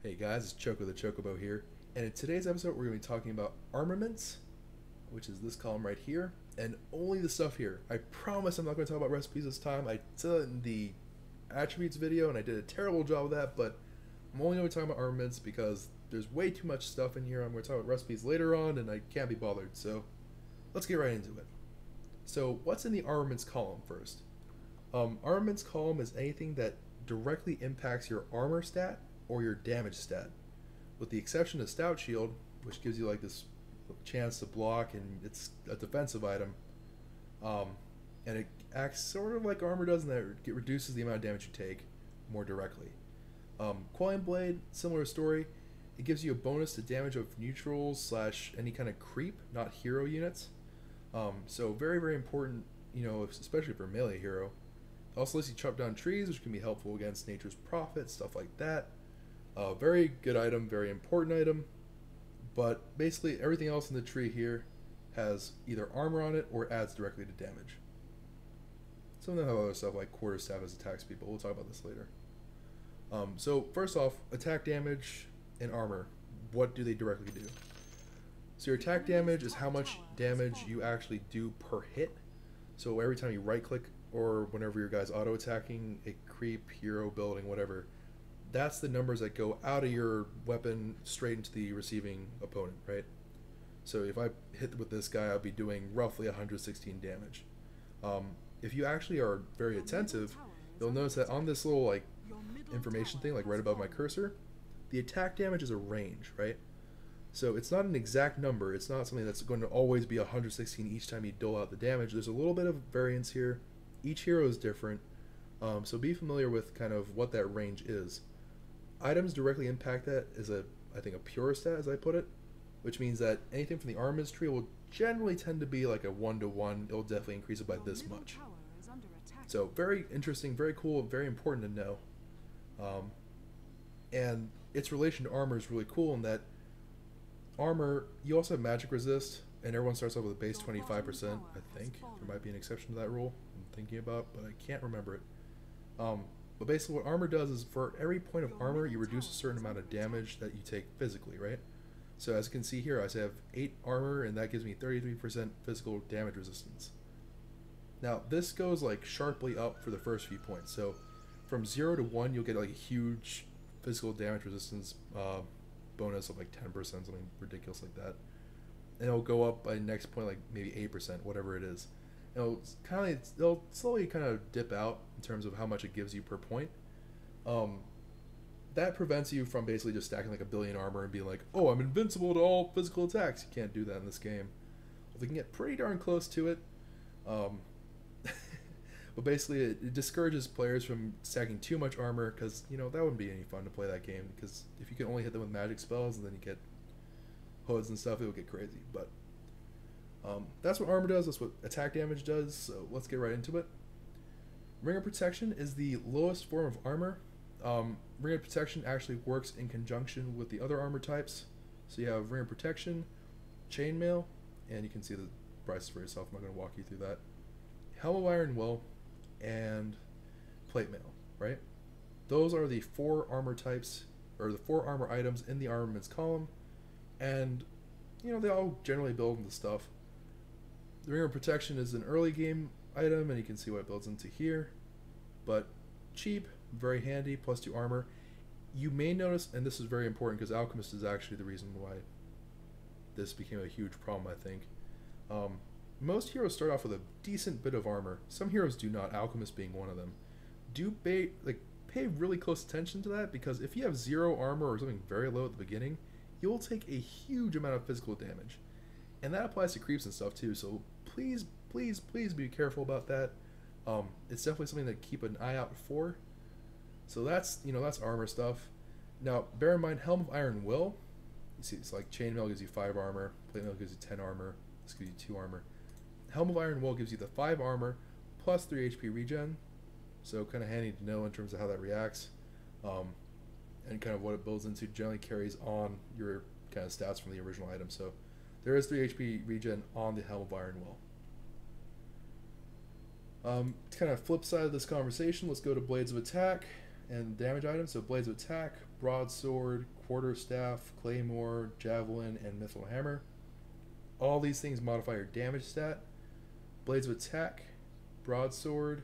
Hey guys, it's Choco the Chocobo here, and in today's episode we're going to be talking about armaments, which is this column right here, and only the stuff here. I promise I'm not going to talk about recipes this time. I said it in the attributes video and I did a terrible job of that, but I'm only going to be talking about armaments because there's way too much stuff in here. I'm going to talk about recipes later on and I can't be bothered, so let's get right into it. So what's in the armaments column first? Armaments column is anything that directly impacts your armor stat or your damage stat, with the exception of Stout Shield, which gives you like this chance to block and it's a defensive item. Um, and it acts sort of like armor does in that it reduces the amount of damage you take more directly. Quan Blade, similar story. It gives you a bonus to damage of neutrals slash any kind of creep, not hero units. So very, very important, especially for melee hero. It also lets you chop down trees, which can be helpful against Nature's Prophet, stuff like that. Very good item, very important item. But basically everything else in the tree here has either armor on it or adds directly to damage. Some of them have other stuff like quarterstaff as attacks people. We'll talk about this later. So first off, attack damage and armor. What do they directly do? So your attack damage is how much damage you actually do per hit. So every time you right click or whenever your guy's auto attacking a creep, hero, building, whatever, that's the numbers that go out of your weapon straight into the receiving opponent, right? So if I hit with this guy, I'll be doing roughly 116 damage. If you actually are very attentive, you'll notice that on this little like information thing, like right above my cursor, the attack damage is a range, right? So it's not an exact number. It's not something that's going to always be 116 each time you dole out the damage. There's a little bit of variance here. Each hero is different, so be familiar with kind of what that range is. Items directly impact that is I think a pure stat, as I put it, which means that anything from the armaments tree will generally tend to be like a 1-to-1. It'll definitely increase it by this much. So very interesting, very cool, very important to know. And its relation to armor is really cool in that armor, you also have magic resist, and everyone starts off with a base 25%, I think. There might be an exception to that rule I'm thinking about, but I can't remember it. But basically what armor does is for every point of armor, you reduce a certain amount of damage that you take physically, right? So as you can see here, I have 8 armor, and that gives me 33% physical damage resistance. Now, this goes like sharply up for the first few points. So from 0 to 1, you'll get like a huge physical damage resistance bonus of like 10%, something ridiculous like that. And it'll go up by next point like maybe 8%, whatever it is. And it'll slowly kind of dip out in terms of how much it gives you per point. That prevents you from basically just stacking like a billion armor and being like, oh, I'm invincible to all physical attacks. You can't do that in this game. Well, we can get pretty darn close to it. But basically it discourages players from stacking too much armor because, that wouldn't be any fun to play that game, because if you can only hit them with magic spells and then you get hoods and stuff, it would get crazy. But that's what armor does, that's what attack damage does, so let's get right into it. Ring of Protection is the lowest form of armor. Ring of Protection actually works in conjunction with the other armor types. So you have Ring of Protection, Chainmail, and you can see the prices for yourself, I'm not going to walk you through that. Helm of Iron Will, and Plate Mail, right? Those are the 4 armor types, or the 4 armor items in the armaments column, and they all generally build into stuff. The Ring of Protection is an early game item, and you can see what it builds into here, but cheap, very handy, plus 2 armor. You may notice, and this is very important because Alchemist is actually the reason why this became a huge problem, I think. Most heroes start off with a decent bit of armor. Some heroes do not, Alchemist being one of them. Pay really close attention to that, because if you have 0 armor or something very low at the beginning, you'll take a huge amount of physical damage. And that applies to creeps and stuff too, so please, please, please be careful about that. It's definitely something to keep an eye out for. So that's armor stuff. Now, bear in mind, Helm of Iron Will, you see it's like Chainmail gives you 5 armor, Plate Mail gives you 10 armor, this gives you 2 armor. Helm of Iron Will gives you the 5 armor plus 3 HP regen, so kind of handy to know in terms of how that reacts, and kind of what it builds into. Generally carries on your kind of stats from the original item, so there is 3 HP regen on the Helm of Iron Will. Kind of flip side of this conversation, let's go to Blades of Attack. And damage items, so blades of attack, broadsword, quarterstaff, claymore, javelin, and mithril hammer. All these things modify your damage stat. Blades of attack, broadsword,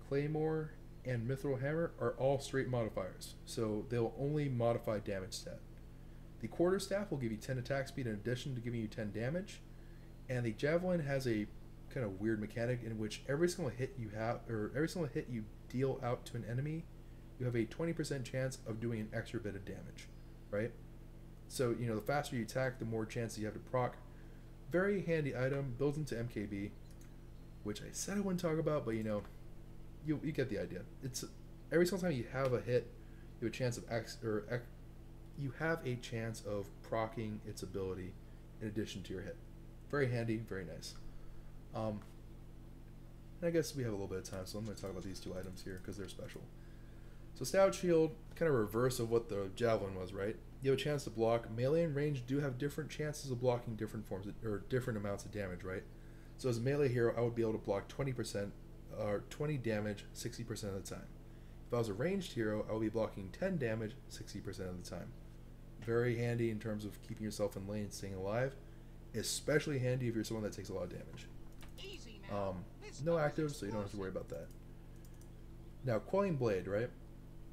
claymore, and mithril hammer are all straight modifiers, so they'll only modify damage stat. The quarterstaff will give you 10 attack speed in addition to giving you 10 damage, and the javelin has a kind of weird mechanic in which every single hit you have, or every single hit you deal out to an enemy, you have a 20% chance of doing an extra bit of damage, right? So, you know, the faster you attack, the more chances you have to proc. Very handy item, builds into MKB, which I said I wouldn't talk about, but you know, you get the idea. It's every single time you have a hit, you have a chance of you have a chance of proccing its ability in addition to your hit. Very handy, very nice. And I guess we have a little bit of time, so I'm going to talk about these two items here because they're special. So Stout Shield, kind of reverse of what the Javelin was, right? You have a chance to block. Melee and range do have different chances of blocking different forms or different amounts of damage, right? So as a melee hero, I would be able to block 20% or 20 damage 60% of the time. If I was a ranged hero, I would be blocking 10 damage 60% of the time. Very handy in terms of keeping yourself in lane and staying alive. Especially handy if you're someone that takes a lot of damage. No active, so you don't have to worry about that. Now, Quan Blade, right?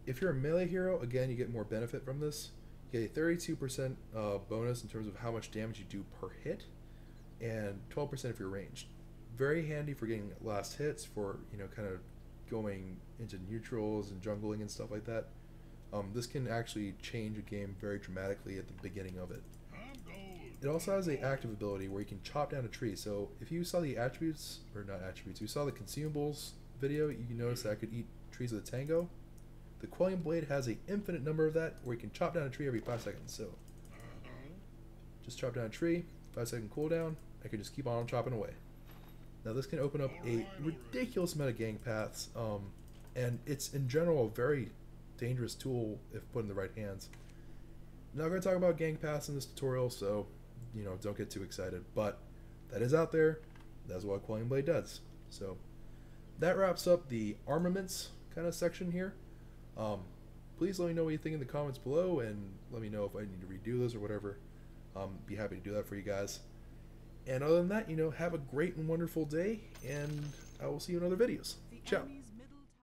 If you're a melee hero, again, you get more benefit from this. You get a 32% bonus in terms of how much damage you do per hit, and 12% if you're ranged. Very handy for getting last hits, for, you know, kind of going into neutrals and jungling and stuff like that. This can actually change a game very dramatically at the beginning of it. It also has an active ability where you can chop down a tree. So if you saw the attributes, or not attributes, you saw the consumables video, you can notice that I could eat trees with a tango. The Quan Blade has an infinite number of that, where you can chop down a tree every 5 seconds. So just chop down a tree, 5-second cooldown, I can just keep on chopping away. Now this can open up a ridiculous amount of gang paths, and it's in general a very dangerous tool if put in the right hands. I'm not going to talk about gang paths in this tutorial, so you know, don't get too excited, but that is out there. That's what Quan Blade does. So that wraps up the armaments kind of section here. Please let me know what you think in the comments below, and let me know if I need to redo this or whatever. Be happy to do that for you guys. And other than that, you know, have a great and wonderful day, and I will see you in other videos. Ciao.